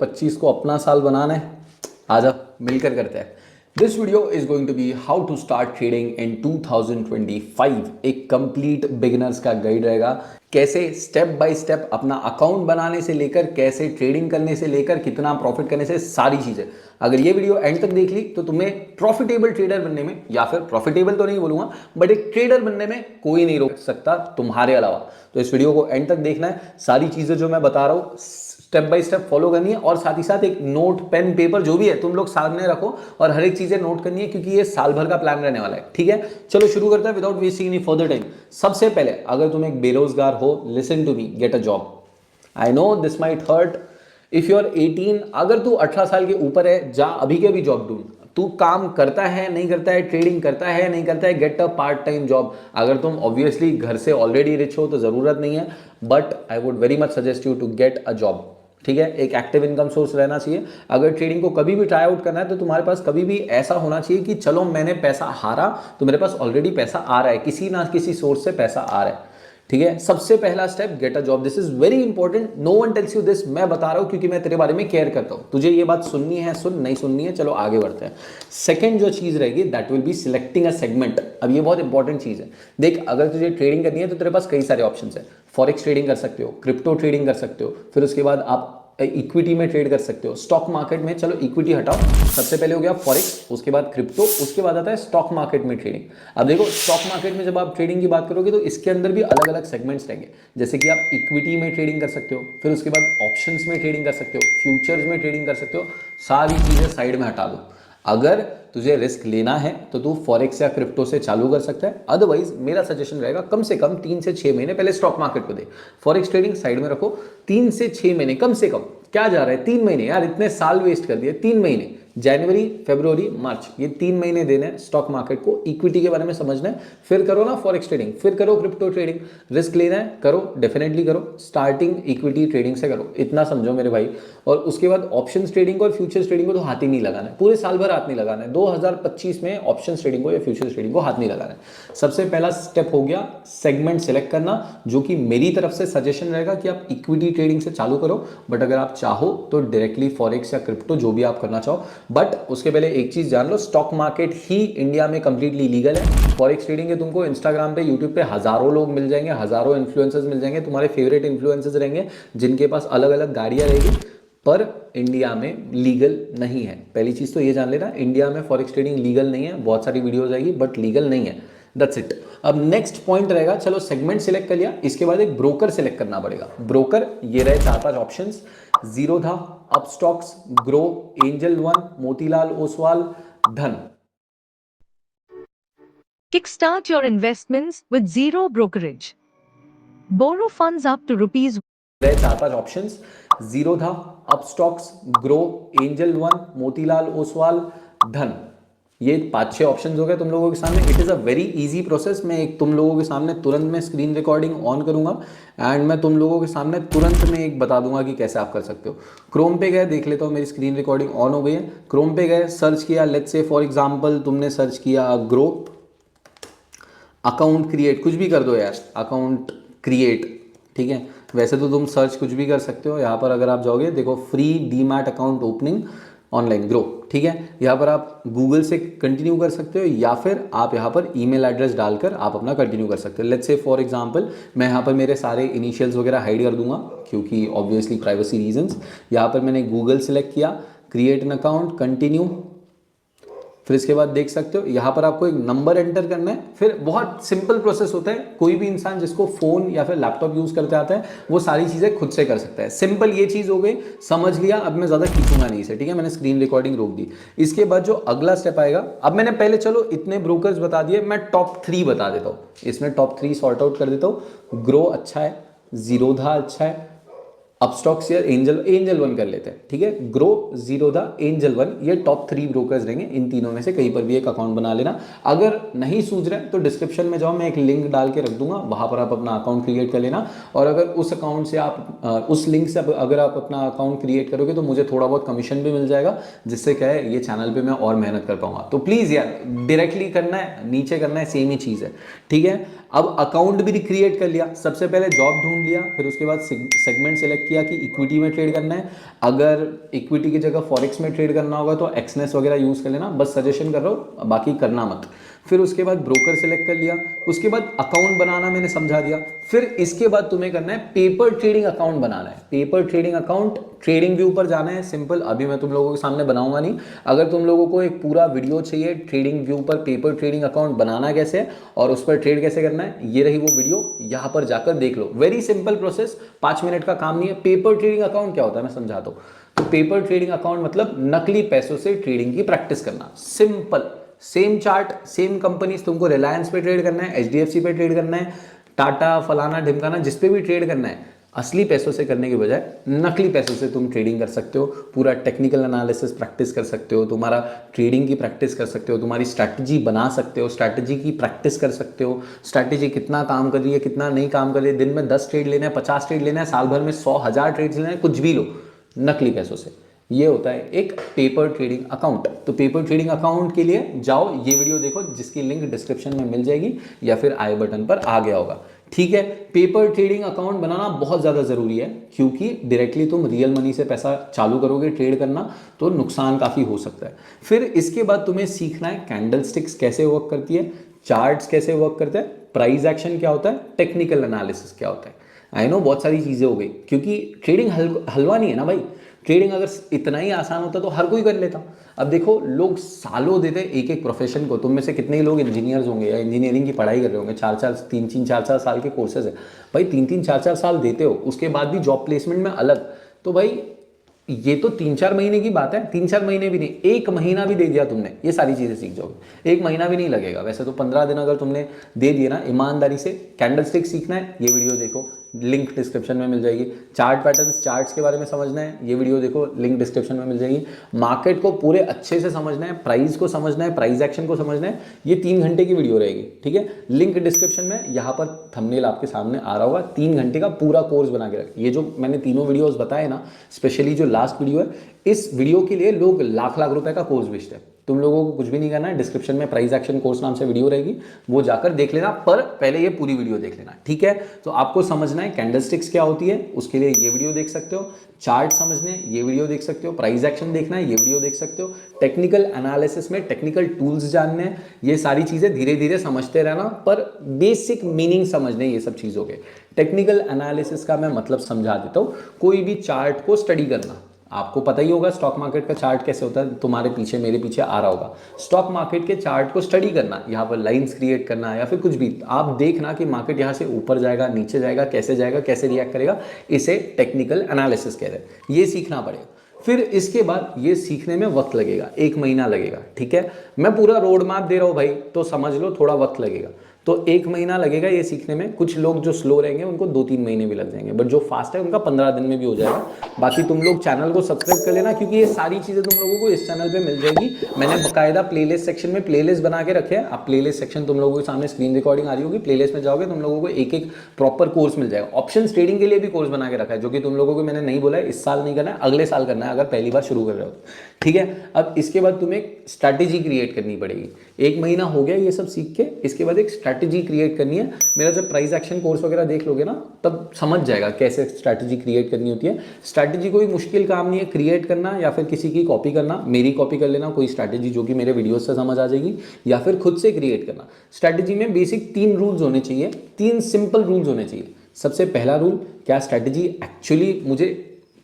25 को अपना साल बनाना है, आजा मिलकर करते हैं। This video is going to be how to start trading in 2025। एक कंप्लीट बिगिनर्स का गाइड रहेगा, कैसे स्टेप बाय स्टेप अपना अकाउंट बनाने से लेकर कैसे ट्रेडिंग करने से लेकर कितना प्रॉफिट करने से सारी चीजें। अगर ये वीडियो एंड तक देख ली तो तुम्हें प्रॉफिटेबल ट्रेडर बनने में, या फिर प्रॉफिटेबल तो नहीं बोलूंगा बट एक ट्रेडर बनने में कोई नहीं रोक सकता तुम्हारे अलावा। तो इस वीडियो को एंड तक देखना है, सारी चीजें जो मैं बता रहा हूं स्टेप बाय स्टेप फॉलो करनी है, और साथ ही साथ एक नोट पेन पेपर जो भी है तुम लोग सामने रखो और हर एक चीजें नोट करनी है, क्योंकि ये साल भर का प्लान रहने वाला है। ठीक है, चलो शुरू करते हैं without wasting any further time. सबसे पहले अगर तुम एक बेरोजगार हो, listen to me, get a job. I know this might hurt if you are 18। अगर तू 18 साल के ऊपर है, जा अभी के अभी जॉब ढूंढ। तू काम करता है नहीं करता है, ट्रेडिंग करता है नहीं करता है, get a part time job. अगर तुम ऑब्वियसली घर से ऑलरेडी रिच हो तो जरूरत नहीं है, but I would very much suggest you to get a job. ठीक है, एक एक्टिव इनकम सोर्स रहना चाहिए। अगर ट्रेडिंग को कभी भी ट्राई आउट करना है तो तुम्हारे पास कभी भी ऐसा होना चाहिए कि चलो मैंने पैसा हारा तो मेरे पास ऑलरेडी पैसा आ रहा है, किसी ना किसी सोर्स से पैसा आ रहा है। ठीक है, सबसे पहला step get a job. This is very important, no one tells you this. मैं बता रहा हूं क्योंकि मैं तेरे बारे में केयर करता हूं। तुझे ये बात सुननी है सुन, नहीं सुननी है चलो आगे बढ़ते हैं। सेकंड जो चीज रहेगी that will be selecting a segment. अब ये बहुत इंपॉर्टेंट चीज है। देख, अगर तुझे ट्रेडिंग करनी है तो तेरे पास कई सारे ऑप्शंस है। फॉरेक्स ट्रेडिंग कर सकते हो, क्रिप्टो ट्रेडिंग कर सकते हो, फिर उसके बाद आप इक्विटी में ट्रेड कर सकते हो, स्टॉक मार्केट में। चलो इक्विटी हटाओ, सबसे पहले हो गया फॉरेक्स, उसके बाद क्रिप्टो, उसके बाद आता है स्टॉक मार्केट में ट्रेडिंग। अब देखो, स्टॉक मार्केट में जब आप ट्रेडिंग की बात करोगे तो इसके अंदर भी अलग अलग सेगमेंट्स रहेंगे। जैसे कि आप इक्विटी में ट्रेडिंग कर सकते हो, फिर उसके बाद ऑप्शंस में ट्रेडिंग कर सकते हो, फ्यूचर्स में ट्रेडिंग कर सकते हो। सारी चीजें साइड में हटा दो। अगर तुझे रिस्क लेना है तो तू फॉरेक्स या क्रिप्टो से चालू कर सकता है। अदरवाइज मेरा सजेशन रहेगा कम से कम 3 से 6 महीने पहले स्टॉक मार्केट को दे। फॉरेक्स ट्रेडिंग साइड में रखो, 3 से 6 महीने कम से कम। क्या जा रहा है 3 महीने, यार इतने साल वेस्ट कर दिए। 3 महीने, जनवरी फरवरी मार्च, ये 3 महीने देने हैं स्टॉक मार्केट को, इक्विटी के बारे में समझना है। फिर करो ना फॉरेक्स ट्रेडिंग, फिर करो क्रिप्टो ट्रेडिंग। रिस्क लेना है करो, डेफिनेटली करो। स्टार्टिंग इक्विटी ट्रेडिंग से करो, इतना समझो मेरे भाई। और उसके बाद ऑप्शंस ट्रेडिंग और फ्यूचर्स ट्रेडिंग को तो हाथ ही नहीं लगाना है, पूरे साल भर हाथ नहीं लगाना है। 2025 में ऑप्शंस ट्रेडिंग को या फ्यूचर्स ट्रेडिंग को हाथ नहीं लगाना है। सबसे पहला स्टेप हो गया सेगमेंट सिलेक्ट करना, जो कि मेरी तरफ से सजेशन रहेगा कि आप इक्विटी ट्रेडिंग से चालू करो, बट अगर आप चाहो तो डायरेक्टली फॉरेक्स या क्रिप्टो जो भी आप करना चाहो। बट उसके पहले एक चीज जान लो, स्टॉक मार्केट ही इंडिया में कंप्लीटली लीगल है। फॉरेक्स ट्रेडिंग के तुमको इंस्टाग्राम पे, यूट्यूब पे हजारों लोग मिल जाएंगे, हजारों इन्फ्लुएंसर्स मिल जाएंगे, तुम्हारे फेवरेट इन्फ्लुएंसर्स रहेंगे जिनके पास अलग अलग गाड़ियां रहेगी, पर इंडिया में लीगल नहीं है। पहली चीज तो ये जान लेना, इंडिया में फॉरेक्स ट्रेडिंग लीगल नहीं है। बहुत सारी वीडियोस आएगी बट लीगल नहीं है, दैट्स इट। अब नेक्स्ट पॉइंट रहेगा, चलो सेगमेंट सिलेक्ट कर लिया, इसके बाद एक ब्रोकर सिलेक्ट करना पड़ेगा। ब्रोकर ये रहे 4-5 options, Zerodha, Upstox, grow, angel one, Motilal Oswal, धन। Kickstart your investments with zero brokerage. Borrow funds up to rupees रहे 4-5 options, Zerodha, Upstox, grow, angel one, Motilal Oswal, धन। ये 5-6 ऑप्शंस हो गए तुम लोगों के सामने। It is a very easy process. मैं एक तुम लोगों के सामने तुरंत में स्क्रीन रिकॉर्डिंग ऑन करूंगा एंड मैं तुम लोगों के सामने तुरंत में एक बता दूंगा कि कैसे आप कर सकते हो। क्रोम पे गए, देख लेता हूँ मेरी स्क्रीन रिकॉर्डिंग ऑन हो गई है। क्रोम पे गए, सर्च किया, लेट्स से फॉर एग्जाम्पल तुमने सर्च किया ग्रो, अकाउंट क्रिएट, कुछ भी कर दो यार, अकाउंट क्रिएट। ठीक है, वैसे तो तुम सर्च कुछ भी कर सकते हो। यहाँ पर अगर आप जाओगे, देखो free demat account opening online grow. ठीक है, यहाँ पर आप गूगल से कंटिन्यू कर सकते हो या फिर आप यहाँ पर ईमेल एड्रेस डालकर आप अपना कंटिन्यू कर सकते हो। लेट्स से फॉर एग्जांपल मैं यहाँ पर मेरे सारे इनिशियल्स वगैरह हाइड कर दूंगा क्योंकि ऑब्वियसली प्राइवेसी रीजंस। यहाँ पर मैंने गूगल सेलेक्ट किया, क्रिएट एन अकाउंट, कंटिन्यू। फिर इसके बाद देख सकते हो यहाँ पर आपको एक नंबर एंटर करना है। फिर बहुत सिंपल प्रोसेस होता है, कोई भी इंसान जिसको फोन या फिर लैपटॉप यूज करते आता है वो सारी चीजें खुद से कर सकता है। सिंपल ये चीज हो गई, समझ लिया। अब मैं ज्यादा खींचूंगा नहीं इसे, ठीक है, मैंने स्क्रीन रिकॉर्डिंग रोक दी। इसके बाद जो अगला स्टेप आएगा, अब मैंने पहले चलो इतने ब्रोकर्स बता दिए, मैं टॉप 3 बता देता हूँ। इसमें टॉप 3 सॉर्ट आउट कर देता हूँ। ग्रो अच्छा है, जीरोधा अच्छा है, अपस्टॉक्स या एंजल वन कर लेते हैं। ठीक है, ग्रो, जीरोधा, एंजल वन, ये टॉप 3 ब्रोकर्स रहेंगे। इन तीनों में से कहीं पर भी एक अकाउंट बना लेना। अगर नहीं सूझ रहे तो डिस्क्रिप्शन में जाओ, मैं एक लिंक डाल के रख दूंगा, वहां पर आप अपना अकाउंट क्रिएट कर लेना। और अगर उस अकाउंट से आप उस लिंक से अगर आप अपना अकाउंट क्रिएट करोगे तो मुझे थोड़ा बहुत कमीशन भी मिल जाएगा, जिससे क्या है ये चैनल पर मैं और मेहनत कर पाऊंगा। तो प्लीज यार डायरेक्टली करना है, नीचे करना है, सेम ही चीज है। ठीक है, अब अकाउंट भी क्रिएट कर लिया, सबसे पहले जॉब ढूंढ लिया, फिर उसके बाद सेगमेंट सेलेक्ट किया कि इक्विटी में ट्रेड करना है, अगर इक्विटी की जगह फॉरेक्स में ट्रेड करना होगा तो एक्सनेस वगैरह यूज़ कर लेना, बस सजेशन कर रहा हूँ, बाकी करना मत। फिर उसके बाद ब्रोकर सेलेक्ट कर लिया, उसके बाद अकाउंट बनाना मैंने समझा दिया। फिर इसके बाद तुम्हें करना है पेपर ट्रेडिंग अकाउंट बनाना है। Paper trading account trading view पर जाना है, सिंपल। अभी मैं तुम लोगों के सामने बनाऊंगा नहीं। अगर तुम लोगों को एक पूरा वीडियो चाहिए ट्रेडिंग व्यू पर पेपर ट्रेडिंग अकाउंट बनाना कैसे है और उस पर ट्रेड कैसे करना है, ये रही वो वीडियो, यहां पर जाकर देख लो। वेरी सिंपल प्रोसेस, 5 मिनट का काम नहीं है। पेपर ट्रेडिंग अकाउंट क्या होता है मैं समझाता हूं। तो पेपर ट्रेडिंग अकाउंट मतलब नकली पैसों से ट्रेडिंग की प्रैक्टिस करना, simple. Same chart, same companies, तुमको रिलायंस पे ट्रेड करना है, एचडीएफसी पे ट्रेड करना है, टाटा फलाना ढिमकाना, जिस पे भी ट्रेड करना है, असली पैसों से करने के बजाय नकली पैसों से तुम ट्रेडिंग कर सकते हो। पूरा टेक्निकल एनालिसिस प्रैक्टिस कर सकते हो, तुम्हारा ट्रेडिंग की प्रैक्टिस कर सकते हो, तुम्हारी स्ट्रैटेजी बना सकते हो, स्ट्रैटेजी की प्रैक्टिस कर सकते हो, स्ट्रैटेजी कितना काम कर रही है कितना नहीं काम कर रही है, दिन में 10 ट्रेड लेना है, 50 ट्रेड लेना है, साल भर में 100,000 ट्रेड लेना है, कुछ भी लो नकली पैसों से। ये होता है एक पेपर ट्रेडिंग अकाउंट। तो पेपर ट्रेडिंग अकाउंट के लिए जाओ, ये वीडियो देखो जिसकी लिंक डिस्क्रिप्शन में मिल जाएगी या फिर आई बटन पर आ गया होगा, ठीक है। पेपर ट्रेडिंग अकाउंट बनाना बहुत ज़्यादा ज़रूरी है, क्योंकि डायरेक्टली तुम रियल मनी से पैसा चालू करोगे ट्रेड करना तो नुकसान काफ़ी हो सकता है। फिर इसके बाद तुम्हें सीखना है कैंडल स्टिक्स कैसे वर्क करती है, चार्ट्स कैसे वर्क करते हैं, प्राइस एक्शन क्या होता है, टेक्निकल एनालिसिस क्या होता है। आई नो बहुत सारी चीज़ें हो गई, क्योंकि ट्रेडिंग हलवा नहीं है ना भाई। ट्रेडिंग अगर इतना ही आसान होता तो हर कोई कर लेता। अब देखो लोग सालों देते एक एक प्रोफेशन को। तुम में से कितने ही लोग इंजीनियर्स होंगे या इंजीनियरिंग की पढ़ाई कर रहे होंगे, 4-4 साल के कोर्सेज है भाई, 3-4 साल देते हो, उसके बाद भी जॉब प्लेसमेंट में अलग। तो भाई ये तो 3-4 महीने की बात है, 3-4 महीने भी नहीं, 1 महीना भी दे दिया तुमने, ये सारी चीज़ें सीख जाओगे। 1 महीना भी नहीं लगेगा, वैसे तो 15 दिन अगर तुमने दे दिए ना ईमानदारी से। कैंडल स्टिक सीखना है, ये वीडियो देखो, लिंक डिस्क्रिप्शन में मिल जाएगी। चार्ट पैटर्न्स, चार्ट्स के बारे में समझना है, ये वीडियो देखो, लिंक डिस्क्रिप्शन में मिल जाएगी। मार्केट को पूरे अच्छे से समझना है, प्राइस को समझना है, प्राइस एक्शन को समझना है, ये 3 घंटे की वीडियो रहेगी, ठीक है। लिंक डिस्क्रिप्शन में यहाँ पर थंबनेल आपके सामने आ रहा होगा, 3 घंटे का पूरा कोर्स बना के रख। ये जो मैंने तीनों वीडियोस बताए ना, स्पेशली जो लास्ट वीडियो है, इस वीडियो के लिए लोग लाख लाख रुपए का कोर्स बेचते हैं। तुम लोगों को कुछ भी नहीं करना है, डिस्क्रिप्शन में प्राइस एक्शन कोर्स नाम से वीडियो रहेगी, वो जाकर देख लेना, पर पहले ये पूरी वीडियो देख लेना, ठीक है। तो आपको समझना है कैंडलस्टिक्स क्या होती है, उसके लिए ये वीडियो देख सकते हो। चार्ट समझने ये वीडियो देख सकते हो। प्राइस एक्शन देखना है, ये वीडियो देख सकते हो। टेक्निकल एनालिसिस में टेक्निकल टूल्स जानने हैं, ये सारी चीज़ें धीरे धीरे समझते रहना, पर बेसिक मीनिंग समझने ये सब चीज़ों के। टेक्निकल एनालिसिस का मैं मतलब समझा देता हूँ। कोई भी चार्ट को स्टडी करना, आपको पता ही होगा स्टॉक मार्केट का चार्ट कैसे होता है, तुम्हारे पीछे मेरे पीछे आ रहा होगा। स्टॉक मार्केट के चार्ट को स्टडी करना, यहाँ पर लाइंस क्रिएट करना या फिर कुछ भी, आप देखना कि मार्केट यहाँ से ऊपर जाएगा, नीचे जाएगा, कैसे रिएक्ट करेगा, इसे टेक्निकल एनालिसिस कहते हैं। ये सीखना पड़ेगा। फिर इसके बाद ये सीखने में वक्त लगेगा, 1 महीना लगेगा, ठीक है। मैं पूरा रोड मैप दे रहा हूँ भाई, तो समझ लो थोड़ा वक्त लगेगा। तो 1 महीना लगेगा ये सीखने में। कुछ लोग जो स्लो रहेंगे उनको 2-3 महीने भी लग जाएंगे, बट जो फास्ट है उनका 15 दिन में भी हो जाएगा। बाकी तुम लोग चैनल को सब्सक्राइब कर लेना, क्योंकि ये सारी चीज़ें तुम लोगों को इस चैनल पे मिल जाएगी। मैंने बकायदा प्लेलिस्ट सेक्शन में प्लेलिस्ट बना के रखे हैं। आप प्लेलिस्ट सेक्शन, तुम लोगों के सामने स्क्रीन रिकॉर्डिंग आ रही होगी, प्लेलिस्ट में जाओगे तुम लोगों को एक एक प्रॉपर कोर्स मिल जाएगा। ऑप्शन ट्रेडिंग के लिए भी कोर्स बना के रखा है, जो कि तुम लोगों को मैंने नहीं बोला है इस साल नहीं करना है, अगले साल करना है, अगर पहली बार शुरू कर रहे हो, ठीक है। अब इसके बाद तुम्हें एक स्ट्रैटेजी क्रिएट करनी पड़ेगी। 1 महीना हो गया ये सब सीख के, इसके बाद एक स्ट्रैटेजी क्रिएट करनी है। मेरा जब प्राइस एक्शन कोर्स वगैरह देख लोगे ना, तब समझ जाएगा कैसे स्ट्रैटेजी क्रिएट करनी होती है। स्ट्रैटेजी कोई मुश्किल काम नहीं है क्रिएट करना, या फिर किसी की कॉपी करना। मेरी कॉपी कर लेना कोई स्ट्रैटेजी जो कि मेरे वीडियोस से समझ आ जाएगी, या फिर खुद से क्रिएट करना। स्ट्रैटेजी में बेसिक 3 रूल्स होने चाहिए, 3 सिंपल रूल्स होने चाहिए। सबसे पहला रूल, क्या स्ट्रैटेजी एक्चुअली मुझे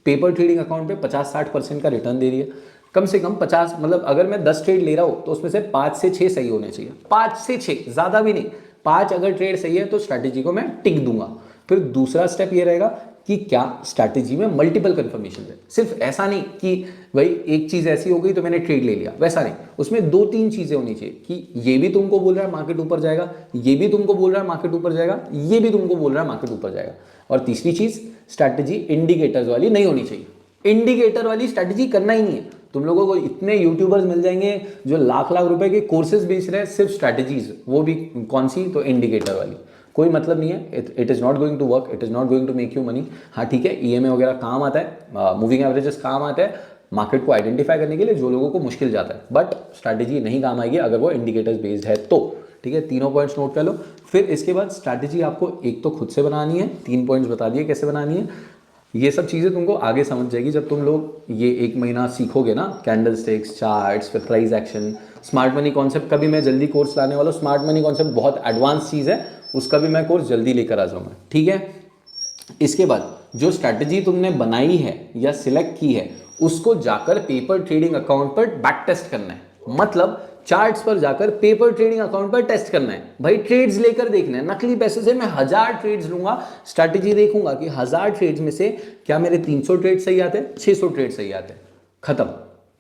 पेपर ट्रेडिंग अकाउंट पे 50-60% का रिटर्न दे रही है। कम से कम 50, मतलब अगर मैं 10 ट्रेड ले रहा हूँ तो उसमें से 5 से 6 सही होने चाहिए। 5 से 6, ज़्यादा भी नहीं, 5 अगर ट्रेड सही है तो स्ट्रैटेजी को मैं टिक दूंगा। फिर दूसरा स्टेप ये रहेगा कि क्या स्ट्रैटेजी में मल्टीपल कंफर्मेशन है। सिर्फ ऐसा नहीं कि भाई एक चीज़ ऐसी हो गई तो मैंने ट्रेड ले लिया, वैसा नहीं। उसमें 2-3 चीज़ें होनी चाहिए कि ये भी तुमको बोल रहा है मार्केट ऊपर जाएगा, ये भी तुमको बोल रहा है मार्केट ऊपर जाएगा, ये भी तुमको बोल रहा है मार्केट ऊपर जाएगा। और तीसरी चीज़, स्ट्रैटेजी इंडिकेटर्स वाली नहीं होनी चाहिए। इंडिकेटर वाली स्ट्रैटेजी करना ही नहीं है। तुम लोगों को इतने यूट्यूबर्स मिल जाएंगे जो लाख लाख रुपए के कोर्सेज बेच रहे हैं सिर्फ स्ट्रैटेजीज, वो भी कौन सी, तो इंडिकेटर वाली। कोई मतलब नहीं है, it is not going to work, it is not going to make you money. हाँ ठीक है, ईएमए वगैरह काम आता है, मूविंग एवरेजेस काम आता है मार्केट को आइडेंटिफाई करने के लिए, जो लोगों को मुश्किल जाता है, बट स्ट्रैटेजी नहीं काम आएगी अगर वो इंडिकेटर्स बेस्ड है तो, ठीक है। तीनों पॉइंट्स नोट कर लो। फिर इसके बाद स्ट्रैटेजी आपको एक तो खुद से बनानी है, 3 पॉइंट्स बता दिए कैसे बनानी है। ये सब चीज़ें तुमको आगे समझ जाएगी जब तुम लोग ये 1 महीना सीखोगे ना, कैंडल स्टिक्स, चार्ट्स, फिर price action, smart money concept का भी मैं जल्दी कोर्स लाने वाला हूँ। स्मार्ट मनी कॉन्सेप्ट बहुत एडवांस चीज़ है, उसका भी मैं कोर्स जल्दी लेकर आ जाऊँगा, ठीक है। इसके बाद जो स्ट्रैटेजी तुमने बनाई है या सिलेक्ट की है, उसको जाकर पेपर ट्रेडिंग अकाउंट पर बैक टेस्ट करना है। मतलब चार्ट्स पर जाकर पेपर ट्रेडिंग अकाउंट पर टेस्ट करना है भाई, ट्रेड्स लेकर देखना है। नकली पैसे से मैं 1000 ट्रेड्स लूंगा, स्ट्रैटेजी देखूंगा कि 1000 ट्रेड्स में से क्या मेरे 300 ट्रेड सही आते हैं, 600 ट्रेड सही आते हैं, खत्म,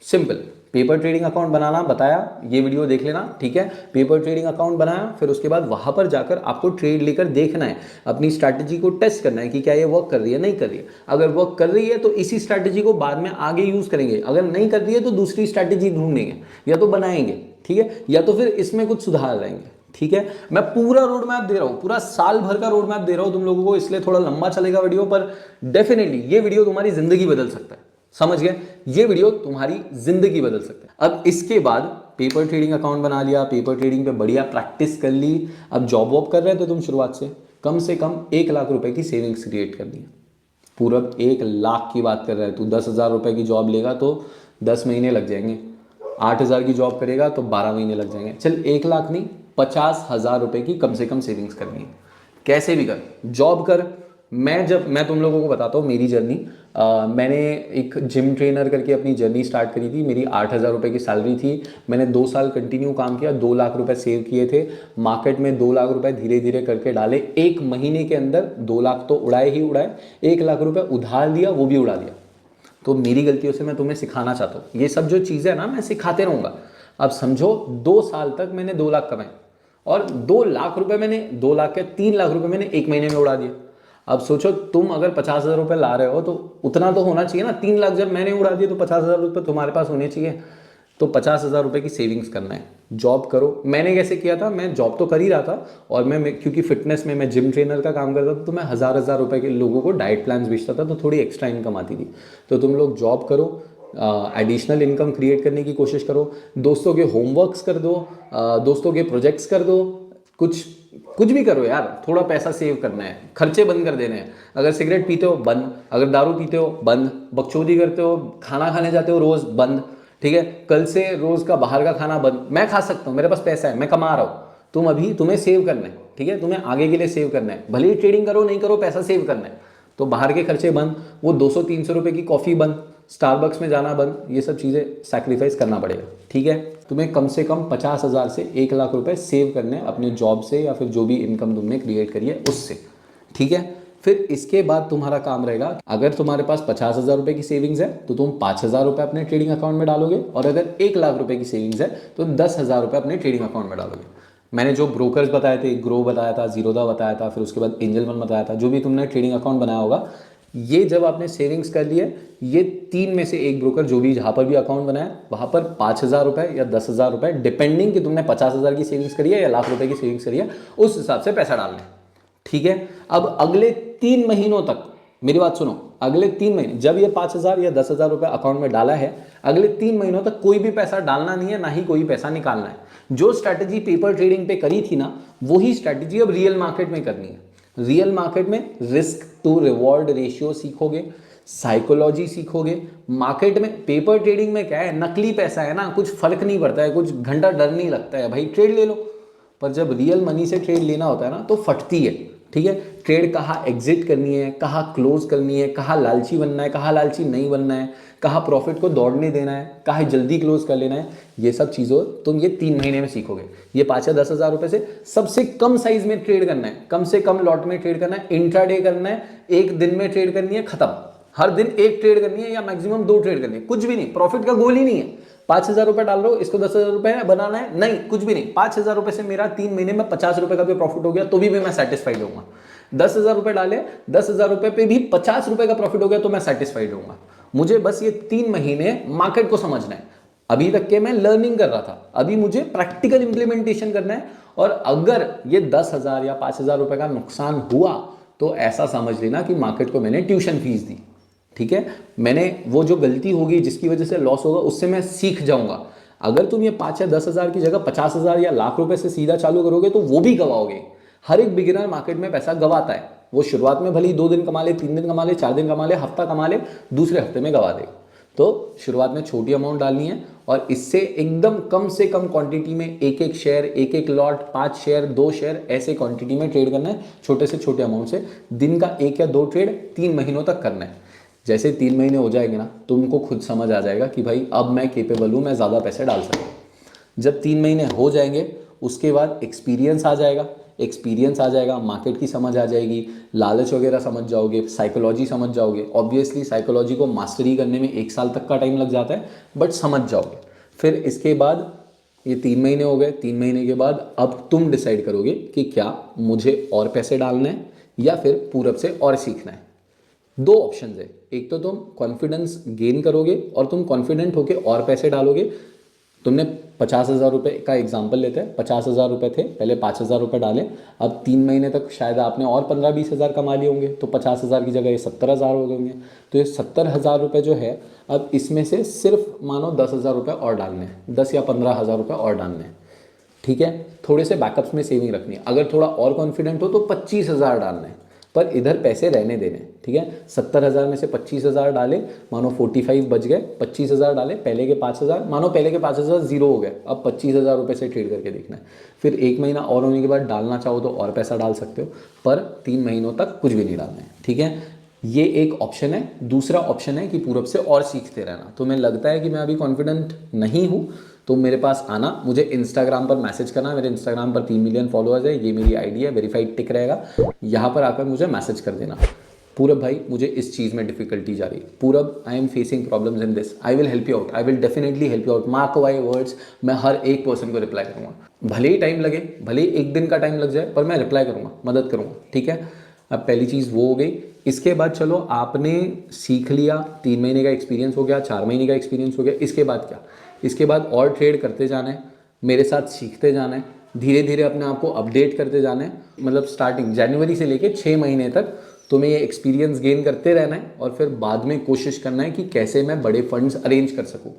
सिंपल। पेपर ट्रेडिंग अकाउंट बनाना बताया, ये वीडियो देख लेना, ठीक है। पेपर ट्रेडिंग अकाउंट बनाया, फिर उसके बाद वहां पर जाकर आपको ट्रेड लेकर देखना है, अपनी स्ट्रैटेजी को टेस्ट करना है कि क्या ये वर्क कर रही है, नहीं कर रही है। अगर वर्क कर रही है तो इसी स्ट्रैटेजी को बाद में आगे यूज करेंगे, अगर नहीं कर रही है तो दूसरी स्ट्रैटेजी ढूंढेंगे या तो बनाएंगे, ठीक है, या तो फिर इसमें कुछ सुधार लाएंगे, ठीक है। मैं पूरा रोड मैप दे रहा हूं, पूरा साल भर का रोड मैप दे रहा हूं तुम लोगों को, इसलिए थोड़ा लंबा चलेगा वीडियो, पर डेफिनेटली ये वीडियो तुम्हारी जिंदगी बदल सकता है, समझ गए। ये वीडियो तुम्हारी जिंदगी बदल सकता है। अब इसके बाद पेपर ट्रेडिंग अकाउंट बना लिया, पेपर ट्रेडिंग पे बढ़िया प्रैक्टिस कर ली, अब जॉब वॉब कर रहे थे तुम शुरुआत से कम 1 लाख रुपए की सेविंग्स क्रिएट कर दी। पूरा 1 लाख की बात कर रहा है तू, 10,000 रुपए की जॉब लेगा तो 10 महीने लग जाएंगे, 8,000 की जॉब करेगा तो 12 महीने लग जाएंगे। चल 1 लाख नहीं, 50,000 रुपए की कम से कम सेविंग्स करनी है, कैसे भी कर, जॉब कर। मैं तुम लोगों को बताता हूँ मेरी जर्नी। मैंने एक जिम ट्रेनर करके अपनी जर्नी स्टार्ट करी थी। मेरी 8,000 रुपये की सैलरी थी। मैंने 2 साल कंटिन्यू काम किया, 2 लाख रुपए सेव किए थे। मार्केट में 2 लाख रुपए धीरे धीरे करके डाले। 1 महीने के अंदर 2 लाख तो उड़ाए ही उड़ाए, 1 लाख रुपए उधार दिया, वो भी उड़ा दिया। तो मेरी गलतियों से मैं तुम्हें सिखाना चाहता हूँ, ये सब जो चीज़ें है ना मैं सिखाते रहूँगा। अब समझो 2 साल तक मैंने 2 लाख कमाए और 2 लाख रुपए मैंने 2 लाख के 3 लाख रुपए मैंने 1 महीने में उड़ा दिया। अब सोचो तुम अगर 50,000 रुपये ला रहे हो तो उतना तो होना चाहिए ना। 3 लाख जब मैंने उड़ा दिए तो 50,000 रुपये तुम्हारे पास होने चाहिए। तो 50,000 रुपये की सेविंग्स करना है, जॉब करो। मैंने कैसे किया था, मैं जॉब तो कर ही रहा था और मैं क्योंकि फिटनेस में मैं जिम ट्रेनर का काम करता था, तो मैं हज़ार रुपये के लोगों को डाइट प्लान्स बेचता था, तो थोड़ी एक्स्ट्रा इनकम आती थी। तो तुम लोग जॉब करो, एडिशनल इनकम क्रिएट करने की कोशिश करो, दोस्तों के होमवर्क्स कर दो, दोस्तों के प्रोजेक्ट्स कर दो, कुछ भी करो यार, थोड़ा पैसा सेव करना है, खर्चे बंद कर देने हैं। अगर सिगरेट पीते हो बंद, अगर दारू पीते हो बंद, बकचोदी करते हो, खाना खाने जाते हो रोज बंद, ठीक है। कल से रोज का बाहर का खाना बंद। मैं खा सकता हूँ, मेरे पास पैसा है, मैं कमा रहा हूँ। तुम्हें सेव करना है, ठीक है, तुम्हें आगे के लिए सेव करना है। भले ही ट्रेडिंग करो नहीं करो, पैसा सेव करना है। तो बाहर के खर्चे बंद, वो 200-300 रुपए की कॉफी बंद, स्टारबक्स में जाना बंद, ये सब चीज़ें सैक्रिफाइस करना पड़ेगा, ठीक है। तुम्हें कम से कम 50,000 से 1 लाख रुपए सेव करने हैं अपने जॉब से या फिर जो भी इनकम तुमने क्रिएट करी है उससे, ठीक है। फिर इसके बाद तुम्हारा काम रहेगा, अगर तुम्हारे पास 50,000 रुपए की सेविंग्स है तो तुम 5,000 रुपए अपने ट्रेडिंग अकाउंट में डालोगे, और अगर 1 लाख रुपए की सेविंग्स है तो 10,000 रुपए अपने ट्रेडिंग अकाउंट में डालोगे। मैंने जो ब्रोकर्स बताए थे, ग्रो बताया था, जीरोधा बताया था, फिर उसके बाद एंजल वन बताया था, जो भी तुमने ट्रेडिंग अकाउंट बनाया होगा, ये जब आपने सेविंग्स कर लिए, ये 3 में से एक ब्रोकर जो भी जहाँ पर भी अकाउंट बनाया वहाँ पर 5,000 रुपये या 10,000 रुपये, डिपेंडिंग कि तुमने 50,000 की सेविंग्स करी है या लाख रुपए की सेविंग्स करी है, उस हिसाब से पैसा डालना है, ठीक है। अब अगले 3 महीनों तक मेरी बात सुनो, अगले 3 महीने जब ये 5,000 या 10,000 रुपये अकाउंट में डाला है, अगले 3 महीनों तक कोई भी पैसा डालना नहीं है, ना ही कोई पैसा निकालना है। जो स्ट्रैटेजी पेपर ट्रेडिंग पे करी थी ना, वही स्ट्रैटेजी अब रियल मार्केट में करनी है। रियल मार्केट में रिस्क टू रिवॉर्ड रेशियो सीखोगे, साइकोलॉजी सीखोगे। मार्केट में पेपर ट्रेडिंग में क्या है, नकली पैसा है ना, कुछ फर्क नहीं पड़ता है, कुछ घंटा डर नहीं लगता है, भाई ट्रेड ले लो। पर जब रियल मनी से ट्रेड लेना होता है ना तो फटती है, ठीक है। ट्रेड कहाँ एग्जिट करनी है, कहाँ क्लोज करनी है, कहाँ लालची बनना है, कहाँ लालची नहीं बनना है, कहाँ प्रॉफिट को दौड़ने देना है, कहाँ जल्दी क्लोज कर लेना है, ये सब चीज़ों तुम ये 3 महीने में सीखोगे। ये 5 या 10,000 रुपये से सबसे कम साइज में ट्रेड करना है, कम से कम लॉट में ट्रेड करना है, इंट्राडे करना है, 1 दिन में ट्रेड करनी है, खत्म। हर दिन 1 ट्रेड करनी है या मैक्सिमम 2 ट्रेड करनी है, कुछ भी नहीं। प्रॉफिट का गोल ही नहीं है 5,000 रुपये डाल रहे हो, इसको 10,000 रुपये बनाना है, नहीं, कुछ भी नहीं। 5,000 रुपये से मेरा 3 महीने में 50 रुपये का भी प्रॉफिट हो गया तो भी मैं सेटिस्फाइड होऊंगा। 10,000 रुपये डाले, 10,000 रुपये पे भी 50 रुपये का प्रॉफिट हो गया तो मैं सेटिस्फाइड होऊंगा। मुझे बस ये 3 महीने मार्केट को समझना है। अभी तक के मैं लर्निंग कर रहा था, अभी मुझे प्रैक्टिकल इंप्लीमेंटेशन करना है। और अगर ये 10,000 या 5,000 रुपये का नुकसान हुआ तो ऐसा समझ लेना कि मार्केट को मैंने ट्यूशन फीस दी, ठीक है। मैंने वो जो गलती होगी जिसकी वजह से लॉस होगा उससे मैं सीख जाऊंगा। अगर तुम ये 5 या 10,000 की जगह 50,000 या लाख रुपए से सीधा चालू करोगे तो वो भी गवाओगे। हर एक बिगिनर मार्केट में पैसा गवाता है, वो शुरुआत में भले ही 2 दिन कमा ले, 3 दिन कमा ले, 4 दिन कमा ले, हफ्ता कमा ले, दूसरे हफ्ते में गवा देगा। तो शुरुआत में छोटी अमाउंट डालनी है और इससे एकदम कम से कम क्वांटिटी में एक एक शेयर, एक एक लॉट, 5 शेयर, 2 शेयर ऐसे क्वांटिटी में ट्रेड करना है, छोटे से छोटे अमाउंट से। दिन का 1 या 2 ट्रेड 3 महीनों तक करना है। जैसे 3 महीने हो जाएंगे ना, तुमको खुद समझ आ जाएगा कि भाई अब मैं केपेबल हूँ, मैं ज़्यादा पैसे डाल सकता हूँ। जब 3 महीने हो जाएंगे उसके बाद एक्सपीरियंस आ जाएगा, मार्केट की समझ आ जाएगी, लालच वगैरह समझ जाओगे, साइकोलॉजी समझ जाओगे। ऑब्वियसली साइकोलॉजी को मास्टरी करने में 1 साल तक का टाइम लग जाता है, बट समझ जाओगे। फिर इसके बाद ये 3 महीने हो गए, 3 महीने के बाद अब तुम डिसाइड करोगे कि क्या मुझे और पैसे डालने हैं या फिर पूरब से और सीखना है। 2 ऑप्शन है, एक तो तुम कॉन्फिडेंस गेन करोगे और तुम कॉन्फिडेंट होके और पैसे डालोगे। तुमने 50,000 रुपये का एग्जाम्पल लेते हैं, 50,000 रुपये थे, पहले 5,000 रुपये डाले, अब 3 महीने तक शायद आपने और 15-20 हज़ार कमा लिए होंगे, तो 50,000 की जगह ये 70,000 हो गए होंगे। तो ये 70,000 रुपये जो है, अब इसमें से सिर्फ मानो 10,000 रुपये और डालने हैं, 10 या 15,000 रुपये और डालने हैं, ठीक है। थोड़े से बैकअप्स में सेविंग रखनी है। अगर थोड़ा और कॉन्फिडेंट हो तो 25,000 डालने हैं, पर इधर पैसे रहने देने, ठीक है। 70,000 में से 25,000 डाले, मानो 45 बच गए, 25,000 डाले, पहले के 5,000, मानो पहले के 5,000 जीरो हो गए, अब 25,000 रुपये से ट्रेड करके देखना है। फिर 1 महीना और होने के बाद डालना चाहो तो और पैसा डाल सकते हो, पर 3 महीनों तक कुछ भी नहीं डालना है, ठीक है। ये एक ऑप्शन है। दूसरा ऑप्शन है कि पूरब से और सीखते रहना। तुम्हें लगता है कि मैं अभी कॉन्फिडेंट नहीं हूँ तो मेरे पास आना, मुझे इंस्टाग्राम पर मैसेज करना। मेरे इंस्टाग्राम पर 3 मिलियन फॉलोअर्स है, ये मेरी आईडी है, वेरीफाइड टिक रहेगा, यहाँ पर आकर मुझे मैसेज कर देना, पूरब भाई मुझे इस चीज़ में डिफिकल्टी जा रही है, पूरब I am facing problems in this, I will help you out, I will definitely help you out, mark my words. मैं हर एक पर्सन को रिप्लाई करूँगा, भले ही टाइम लगे, भले ही 1 दिन का टाइम लग जाए, पर मैं रिप्लाई करूँगा, मदद करूँगा, ठीक है। अब पहली चीज़ वो हो गई। इसके बाद चलो आपने सीख लिया, 3 महीने का एक्सपीरियंस हो गया, 4 महीने का एक्सपीरियंस हो गया, इसके बाद क्या? इसके बाद और ट्रेड करते जाना है, मेरे साथ सीखते जाना है, धीरे धीरे अपने आप को अपडेट करते जाना है। मतलब स्टार्टिंग जनवरी से लेके 6 महीने तक तुम्हें ये एक्सपीरियंस गेन करते रहना है और फिर बाद में कोशिश करना है कि कैसे मैं बड़े फंड्स अरेंज कर सकूं।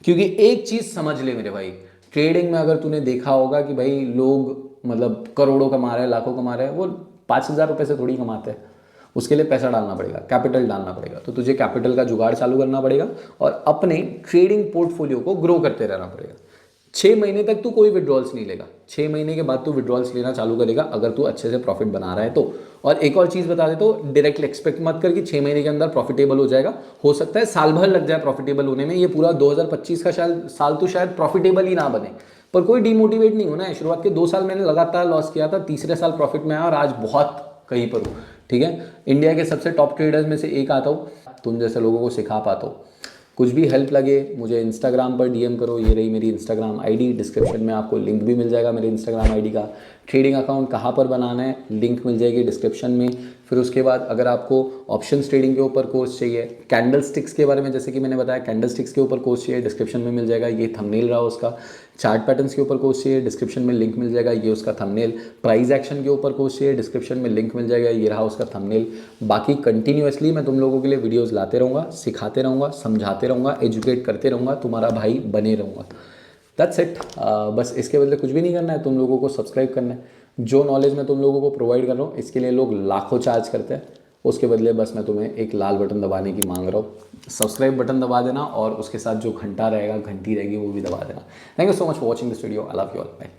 क्योंकि एक चीज़ समझ ले मेरे भाई, ट्रेडिंग में अगर तूने देखा होगा कि भाई लोग मतलब करोड़ों कमा रहे हैं, लाखों कमा रहे हैं, वो 5,000 रुपये से थोड़ी कमाते हैं। उसके लिए पैसा डालना पड़ेगा, कैपिटल डालना पड़ेगा। तो तुझे कैपिटल का जुगाड़ चालू करना पड़ेगा और अपने ट्रेडिंग पोर्टफोलियो को ग्रो करते रहना पड़ेगा। 6 महीने तक तू कोई विड्रॉल्स नहीं लेगा, 6 महीने के बाद तू विड्रॉल्स लेना चालू करेगा अगर तू अच्छे से प्रॉफिट बना रहा है तो। और एक और चीज़ बता दे तो डायरेक्ट एक्सपेक्ट मत कर कि 6 महीने के अंदर प्रॉफिटेबल हो जाएगा। हो सकता है साल भर लग जाए प्रॉफिटेबल होने में, ये पूरा 2025 का साल तो शायद प्रॉफिटेबल ही ना बने। पर कोई डीमोटिवेट नहीं होना है। शुरुआत के 2 साल मैंने लगातार लॉस किया था, तीसरे साल प्रॉफिट में आया और आज बहुत कहीं पर हूँ, ठीक है। इंडिया के सबसे टॉप ट्रेडर्स में से एक आता हूँ, तुम जैसे लोगों को सिखा पाता हूँ। कुछ भी हेल्प लगे मुझे इंस्टाग्राम पर डीएम करो, ये रही मेरी इंस्टाग्राम आईडी, डिस्क्रिप्शन में आपको लिंक भी मिल जाएगा मेरे इंस्टाग्राम आईडी का। ट्रेडिंग अकाउंट कहाँ पर बनाना है लिंक मिल जाएगी डिस्क्रिप्शन में। फिर उसके बाद अगर आपको ऑप्शंस ट्रेडिंग के ऊपर कोर्स चाहिए, कैंडल स्टिक्स के बारे में जैसे कि मैंने बताया, कैंडल स्टिक्स के ऊपर कोर्स चाहिए, डिस्क्रिप्शन में मिल जाएगा, ये थंबनेल रहा उसका। चार्ट पैटर्न्स के ऊपर कोर्स चाहिए, डिस्क्रिप्शन में लिंक मिल जाएगा, ये उसका थंबनेल। प्राइस एक्शन के ऊपर कोर्स चाहिए, डिस्क्रिप्शन में लिंक मिल जाएगा, ये रहा उसका थंबनेल। बाकी कंटिन्यूअसली मैं तुम लोगों के लिए वीडियोज़ लाते रहूँगा, सिखाते रहूँगा, समझाते रहूँगा, एजुकेट करते रहूँगा, तुम्हारा भाई बने रहूँगा। That's it. बस इसके बदले कुछ भी नहीं करना है, तुम लोगों को सब्सक्राइब करना है। जो नॉलेज मैं तुम लोगों को प्रोवाइड कर रहा हूँ इसके लिए लोग लाखों चार्ज करते हैं, उसके बदले बस मैं तुम्हें एक लाल बटन दबाने की मांग रहा हूँ। सब्सक्राइब बटन दबा देना और उसके साथ जो घंटा रहेगा, घंटी रहेगी, वो भी दबा देना। Thank you so much for watching this video. I love you all. Bye.